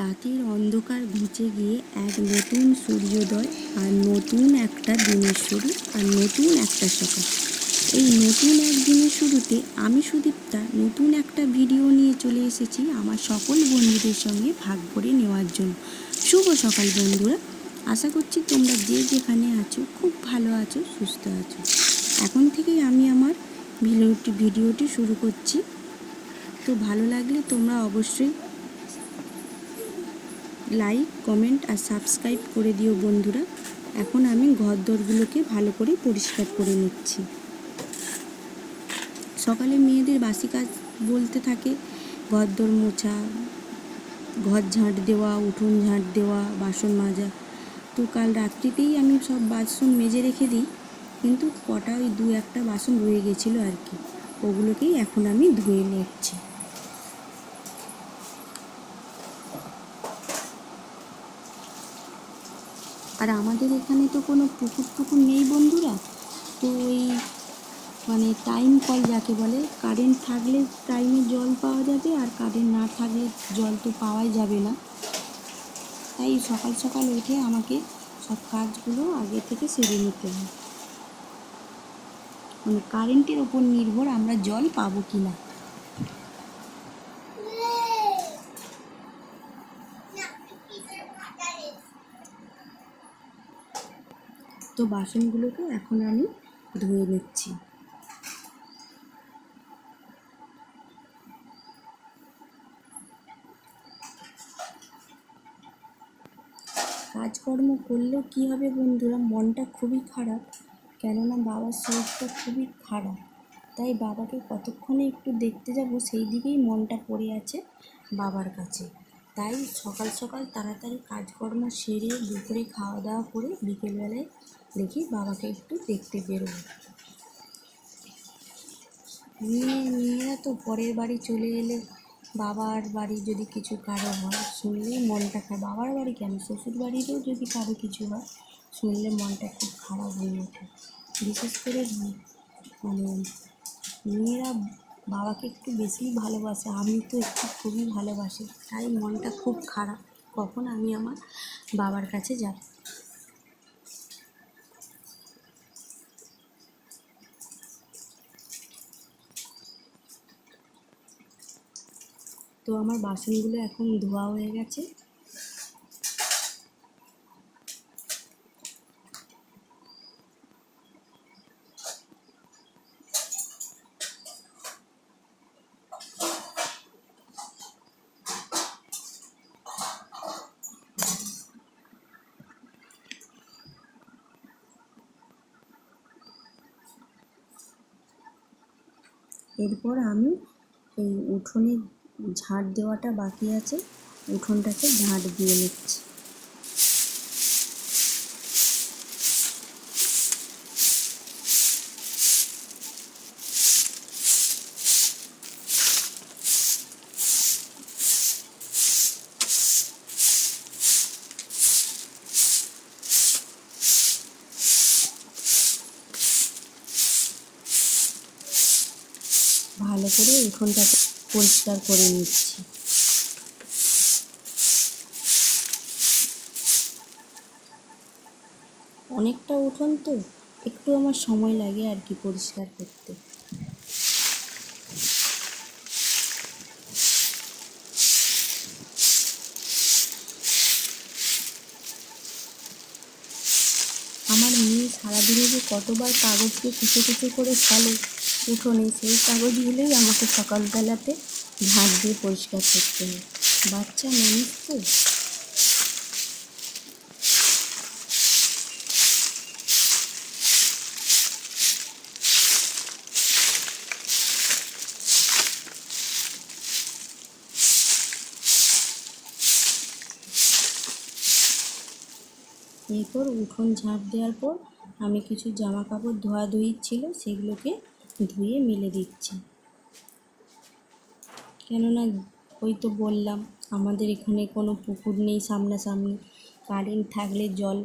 রাতের অন্ধকার ঘুচে গিয়ে এক নতুন সূর্যোদয় আর নতুন একটা দিনের শুরু আর নতুন একটা সকাল। এই নতুন এক দিনের শুরুতে আমি সুদীপ্তা নতুন একটা ভিডিও নিয়ে চলে এসেছি আমার সকল বন্ধুদের সঙ্গে ভাগ করে নেওয়ার জন্য। শুভ সকাল বন্ধুরা, আশা করছি তোমরা যে যেখানে আছো খুব ভালো আছো, সুস্থ আছো। এখন থেকেই আমি আমার ভিডিওটি শুরু করছি। তো ভালো লাগলে তোমরা অবশ্যই লাইক, কমেন্ট আর সাবস্ক্রাইব করে দিও বন্ধুরা। এখন আমি ঘরদোরগুলোকে ভালো করে পরিষ্কার করে নিচ্ছি। সকালে মেয়েদের বাসি কাজ বলতে থাকে ঘরদোর মোছা, ঘর ঝাঁট দেওয়া, উঠোন ঝাঁট দেওয়া, বাসন মাজা। তো কাল রাত্রিতেই আমি সব বাসন মেজে রেখে দিই, কিন্তু কটা ওই 2-1টা বাসন রয়ে গেছিলো আর কি, ওগুলোকেই এখন আমি ধুয়ে নিচ্ছি। আর আমাদের এখানে তো কোনো পুকুর নেই বন্ধুরা, তো ওই টাইম কল যাকে বলে, কারেন্ট থাকলে টাইমে জল পাওয়া যাবে, আর কারেন্ট না থাকলে জল তো পাওয়াই যাবে না। তাই সকাল সকাল উঠে আমাকে সব কাজগুলো আগে থেকে সেরে নিতে হয়। কারেন্টের ওপর নির্ভর আমরা জল পাবো কি না। তো বাসনগুলোকে এখন আমি ধুয়ে নিচ্ছি। কাজকর্ম করলেও কী হবে বন্ধুরা, মনটা খুবই খারাপ, কেননা বাবার শরীরটা খুবই খারাপ। তাই বাবাকে কতক্ষণে একটু দেখতে যাব সেই দিকেই মনটা পড়ে আছে বাবার কাছে। তাই সকাল সকাল তাড়াতাড়ি কাজকর্ম সেরে দুপুরে খাওয়া দাওয়া করে বিকেলবেলায় দেখি বাবাকে একটু দেখতে বেরোবো। মেয়েরা তো পরের বাড়ি চলে এলে, বাবার বাড়ি যদি কিছু কারো হয় শুনলেই মনটা খারাপ। বাবার বাড়ি কেন, শ্বশুর বাড়িতেও যদি কারো কিছু হয় শুনলে মনটা খুব খারাপ হয়ে ওঠে। বিশেষ করে মেয়েরা বাবাকে একটু বেশিই ভালোবাসে, আমি তো একটু খুবই ভালোবাসি, তাই মনটা খুব খারাপ কখন আমি আমার বাবার কাছে যাব। তো আমার বাসনগুলো এখন ধোয়া হয়ে গেছে। এরপর আমি এই উঠোনে ঝাঁট দেওয়াটা বাকি আছে, উঠোনটাকে ঝাঁট দিয়ে নিচ্ছি। ভালো করে উঠোনটাকে পরিষ্কার করে নিচ্ছি। অনেকটা উঠোন তো একটু আমার সময় লাগে আর কি পরিষ্কার করতে। আমার মেয়ে সারাদিনে যে কতবার কাগজকে কুচো কুচো করে ফেলে উঠোনে, সেই কাগজগুলোই আমাকে সকালবেলাতে ঝাঁট দিয়ে পরিষ্কার করতে হয়। বাচ্চা মানুষ তো। এরপর উঠোন ঝাঁট দেওয়ার পর আমি কিছু জামা কাপড় ধোয়াধুয়ি ছিল সেগুলোকে ধুয়ে মেলে দিচ্ছি। কেননা ওই তো বললাম আমাদের এখানে কোনো পুকুর নেই সামনাসামনি, কারেন্ট থাকলে জল,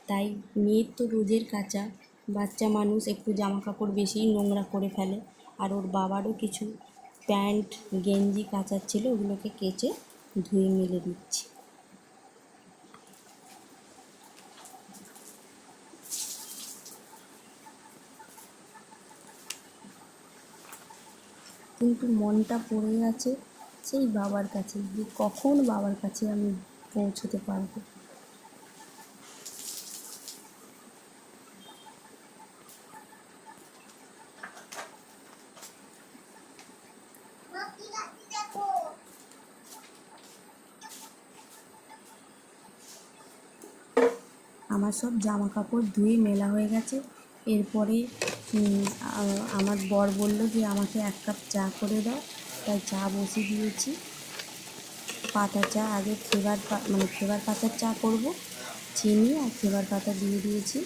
তাই মেয়ের তো রোজের কাচা, বাচ্চা মানুষ একটু জামা কাপড় বেশিই নোংরা করে ফেলে। আর ওর বাবারও কিছু প্যান্ট গেঞ্জি কাচার ছিল, ওগুলোকে কেচে ধুয়ে মেলে দিচ্ছি। কিন্তু মনটা পড়ে আছে সেই বাবার কাছে, যে কখন বাবার কাছে আমি পৌঁছতে পারবো। আমার সব জামা কাপড় ধুয়ে মেলা হয়ে গেছে। এরপরে আমার বর বলল যে আমাকে 1 কাপ চা করে দাও, তাই চা বসিয়ে দিয়েছি। পাতা চা, আগে ফেবার পাতার চা করব। চিনি আর ফেবার পাতা দিয়ে দিয়েছি।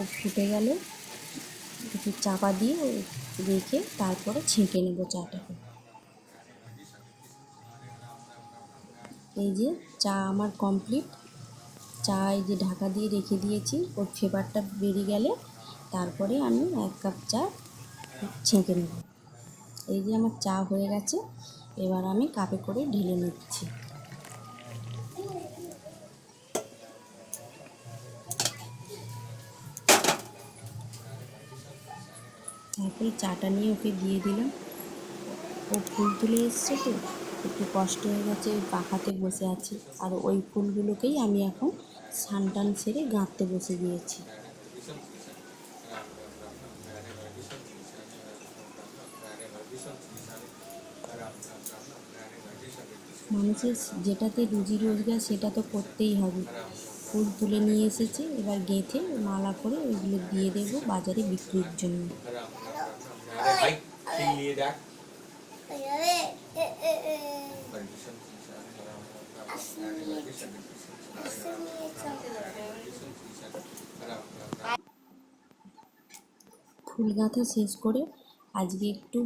ও ফুটে গেলে একটু চাপা দিয়ে রেখে তারপরে ছেঁকে নেব চাটাকে। এই যে চা আমার কমপ্লিট। চা এই যে ঢাকা দিয়ে রেখে দিয়েছি, ওর ফ্লেভারটা বেরিয়ে গেলে তারপরে আমি 1 কাপ চা ছেঁকে নেব। এই যে আমার চা হয়ে গেছে, এবার আমি কাপে করে ঢেলে নিচ্ছি। তারপরে চাটা নিয়ে ওকে দিয়ে দিলাম। ও ফুল তুলে এসছে তো একটু কষ্ট হয়ে গেছে, ওই পাখাতে বসে আছে। আর ওই ফুলগুলোকেই আমি এখন স্নান টান সেরে গাঁথতে বসে গিয়েছি। মানুষের যেটাতে রুজি রোজগার সেটা তো করতেই হবে। ফুল তুলে নিয়ে এসেছে, এবার গেঁথে মালা করে ওইগুলো দিয়ে দেবো বাজারে বিক্রির জন্য। ফুল গাঁথা শেষ করে আজকে একটু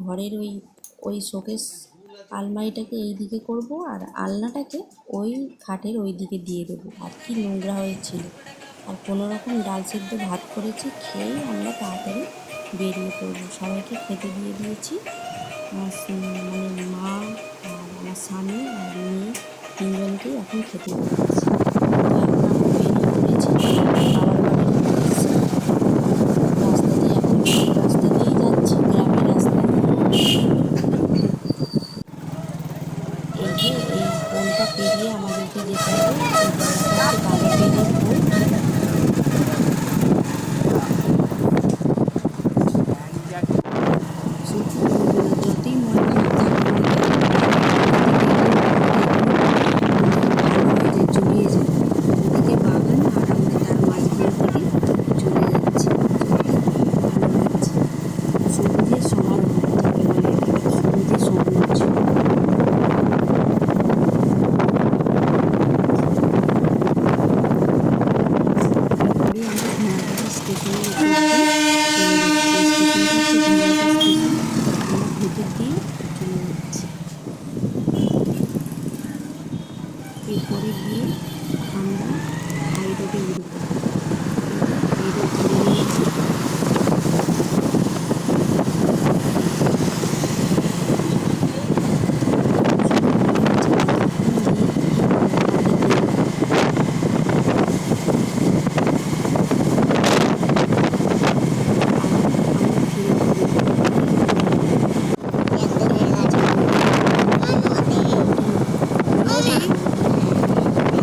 ঘরের ওই শোকেস আলমারিটাকে এই দিকে করব, আর আলনাটাকে ওই খাটের ওই দিকে দিয়ে দেবো। আর কি নোংরা হয়েছিল। আর কোনো রকম ডাল সেদ্ধ ভাত করেছি, খেয়েই আমরা তাড়াতাড়ি বেরিয়ে পড়বো। সবাইকে খেতে দিয়ে দিয়েছি। আমার মা আর আমার স্বামী আর মেয়ে 3জনকেই এখন খেতে দিয়েছি। এখন আমরা বেরিয়ে পড়েছি বাবার বাড়ির উদ্দেশ্যে। রাস্তা দিয়েই যাচ্ছি, গ্রামের রাস্তা। এই যে এই বনটা পেরিয়ে আমাদেরকে যেতে হবে। এই জায়গাটা হচ্ছে বালুবেড়ির বন। সত্যি বন্ধুরা, যতই মন খারাপ থাকুক না কেন, ভালো হয়ে যায়, জড়িয়ে যায়। ওদিকে বাগান আর আমরা তার মাঝখান থেকে চলে যাচ্ছি। সত্যি খুব ভালো লাগছে। সবুজের সমারোহ যাকে বলে, একেবারে সবুজে সবুজ। এরপরে আমরা ঘোড়াঘাটা স্টেশনের উপর দিয়ে চলে যাচ্ছি। এই স্টেশনটা হচ্ছে ঘোড়াঘাটা স্টেশন। আমরা ভেতর দিয়ে চলে যাচ্ছি। এরপরে গিয়ে আমরা হাই রোডে উঠবো। হাই রোড ধরে নিয়েছি। শুধু মনে হচ্ছে কতক্ষণ যে রাতে দেখব। আবার আমরা ফিরে যাবো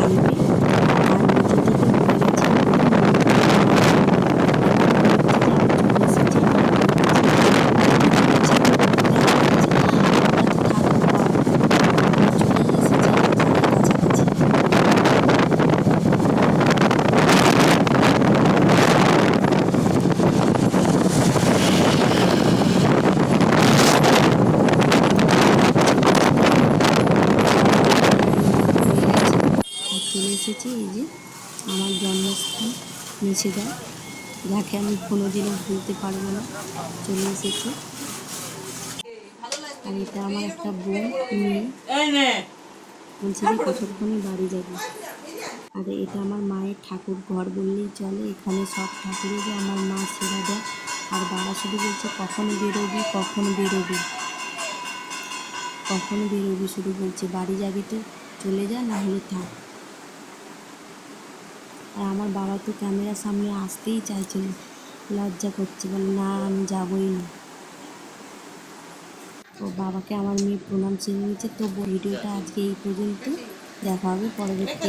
এই যে ওইটা রয়েছে হাইওয়ে, আর নিচে থেকে বয়ে গেছে নদী। এবার মনে হচ্ছে যে আমি চলে এসেছি আমার বাবার কাছে। ইচ্ছে করে দেখা যাচ্ছে কটা তো থাকবো, আমি চলেই এসেছি বাড়ির কাছাকাছি। হয়ে গেছে আর চলে এসেছি এই যে আমার জন্মস্থান মেছেদা, যাকে আমি কোনোদিনও ভুলতে পারবো না। চলে এসেছি। আর এটা আমার একটা বোন, মেয়ে, বলছে যে কতক্ষণে বাড়ি যাবে। আর এটা আমার মায়ের ঠাকুর ঘর বললেই চলে। এখানে সব ঠাকুরেরই আমার মা সেবা দেয়। আর বাবা শুধু বলছে কখন বেরোবি, কখন বেরোবি। কখন বেরোবি, শুধু বলছে বাড়ি যাবি তো চলে যা, না হলে থাক। আর আমার বাবা তো ক্যামেরার সামনে আসতেই চাইছে না, লজ্জা করছে, বলে না আমি যাবই না। তো বাবাকে আমার মেয়ে প্রণাম সেরে নিয়েছে। তো ভিডিওটা আজকে এই পর্যন্ত, দেখা হবে পরবর্তী